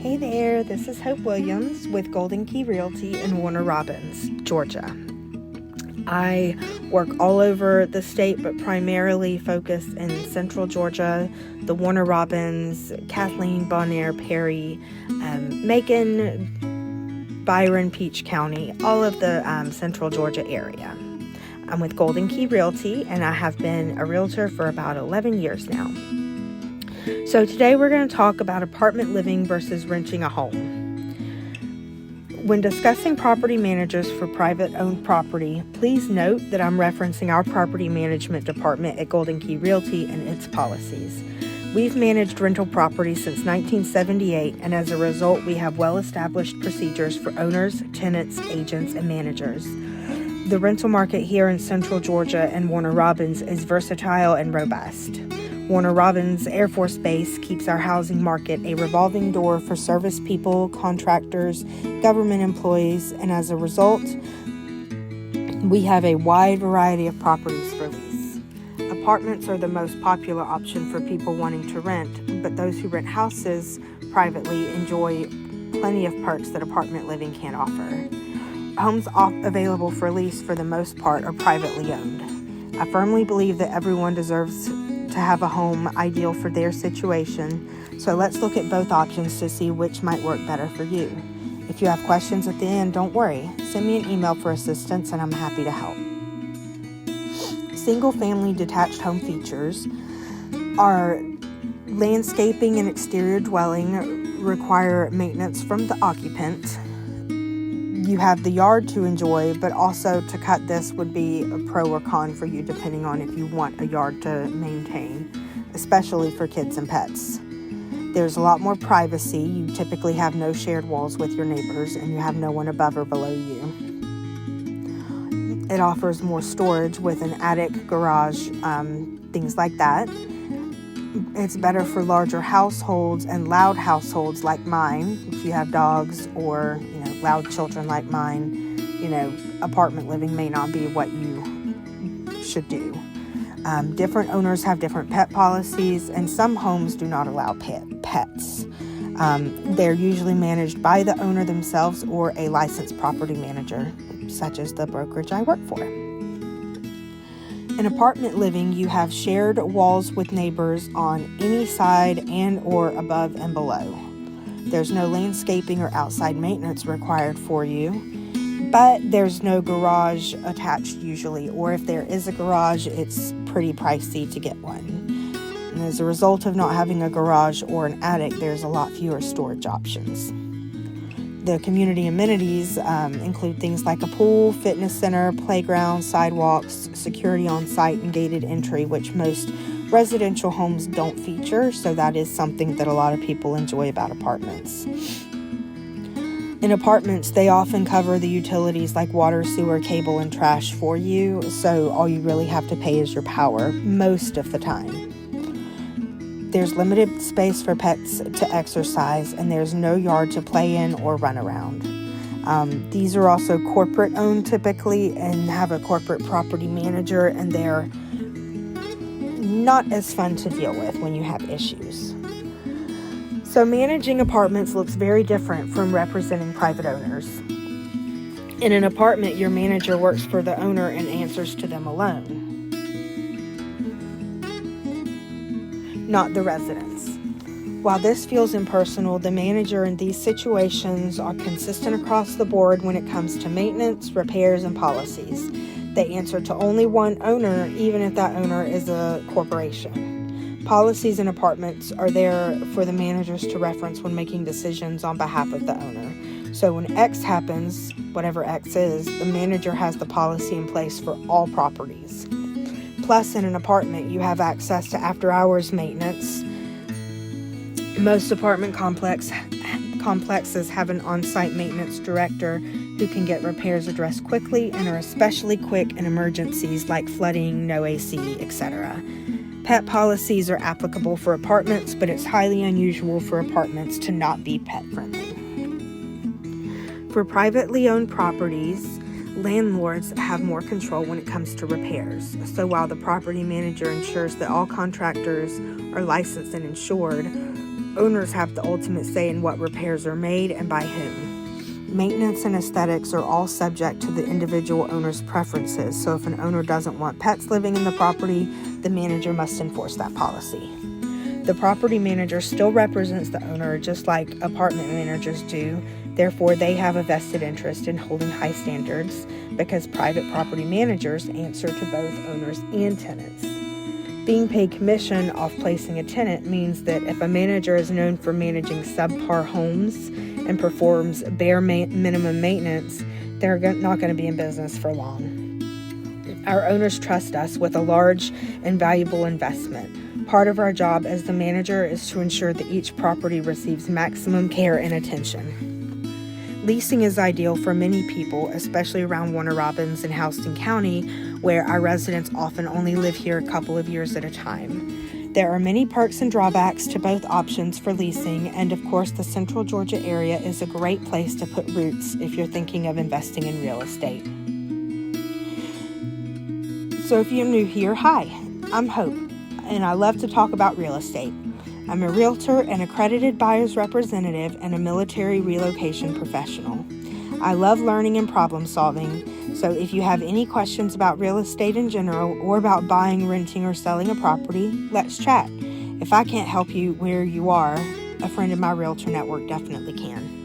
Hey there, this is Hope Williams with Golden Key Realty in Warner Robins, Georgia. I work all over the state, but primarily focus in central Georgia, the Warner Robins, Kathleen, Bonaire, Perry, Macon, Byron, Peach County, all of the central Georgia area. I'm with Golden Key Realty, and I have been a realtor for about 11 years now. So today we're going to talk about apartment living versus renting a home. When discussing property managers for private-owned property, please note that I'm referencing our property management department at Golden Key Realty and its policies. We've managed rental property since 1978, and as a result, we have well-established procedures for owners, tenants, agents, and managers. The rental market here in Central Georgia and Warner Robins is versatile and robust. Warner Robins Air Force Base keeps our housing market a revolving door for service people, contractors, government employees, and as a result, we have a wide variety of properties for lease. Apartments are the most popular option for people wanting to rent, but those who rent houses privately enjoy plenty of perks that apartment living can't offer. Homes available for lease for the most part are privately owned. I firmly believe that everyone deserves to have a home ideal for their situation, so let's look at both options to see which might work better for you. If you have questions at the end, don't worry. Send me an email for assistance and I'm happy to help. Single-family detached home features are landscaping and exterior dwelling require maintenance from the occupant. You have the yard to enjoy, but also to cut this would be a pro or con for you depending on if you want a yard to maintain, especially for kids and pets. There's a lot more privacy. You typically have no shared walls with your neighbors and you have no one above or below you. It offers more storage with an attic, garage, things like that. It's better for larger households and loud households like mine. If you have dogs or, loud children like mine, apartment living may not be what you should do. Different owners have different pet policies, and some homes do not allow pets. They're usually managed by the owner themselves or a licensed property manager, such as the brokerage I work for. In apartment living, you have shared walls with neighbors on any side and or above and below. There's no landscaping or outside maintenance required for you, but there's no garage attached usually, or if there is a garage, it's pretty pricey to get one. And as a result of not having a garage or an attic, there's a lot fewer storage options. The community amenities include things like a pool, fitness center, playground, sidewalks, security on site, and gated entry, which most residential homes don't feature, so that is something that a lot of people enjoy about apartments. In apartments, they often cover the utilities like water, sewer, cable, and trash for you, so all you really have to pay is your power most of the time. There's limited space for pets to exercise, and there's no yard to play in or run around. These are also corporate owned typically and have a corporate property manager, and they're not as fun to deal with when you have issues. So managing apartments looks very different from representing private owners. In an apartment, your manager works for the owner and answers to them alone, not the residents. While this feels impersonal, the manager in these situations are consistent across the board when it comes to maintenance, repairs, and policies. They answer to only one owner, even if that owner is a corporation. Policies in apartments are there for the managers to reference when making decisions on behalf of the owner. So when X happens, whatever X is, the manager has the policy in place for all properties. Plus, in an apartment, you have access to after-hours maintenance. Most apartment complexes have an on-site maintenance director who can get repairs addressed quickly and are especially quick in emergencies like flooding, no AC, etc. Pet policies are applicable for apartments, but it's highly unusual for apartments to not be pet-friendly. For privately owned properties, landlords have more control when it comes to repairs. So while the property manager ensures that all contractors are licensed and insured, Owners have the ultimate say in what repairs are made and by whom. Maintenance and aesthetics are all subject to the individual owner's preferences, so if an owner doesn't want pets living in the property, the manager must enforce that policy. The property manager still represents the owner just like apartment managers do. Therefore, they have a vested interest in holding high standards because private property managers answer to both owners and tenants. Being paid commission off placing a tenant means that if a manager is known for managing subpar homes and performs bare minimum maintenance, they're not going to be in business for long. Our owners trust us with a large and valuable investment. Part of our job as the manager is to ensure that each property receives maximum care and attention. Leasing is ideal for many people, especially around Warner Robins and Houston County, where our residents often only live here a couple of years at a time. There are many perks and drawbacks to both options for leasing, and of course the Central Georgia area is a great place to put roots if you're thinking of investing in real estate. So if you're new here, hi, I'm Hope, and I love to talk about real estate. I'm a realtor, an accredited buyer's representative, and a military relocation professional. I love learning and problem solving, so if you have any questions about real estate in general or about buying, renting, or selling a property, let's chat. If I can't help you where you are, a friend in my realtor network definitely can.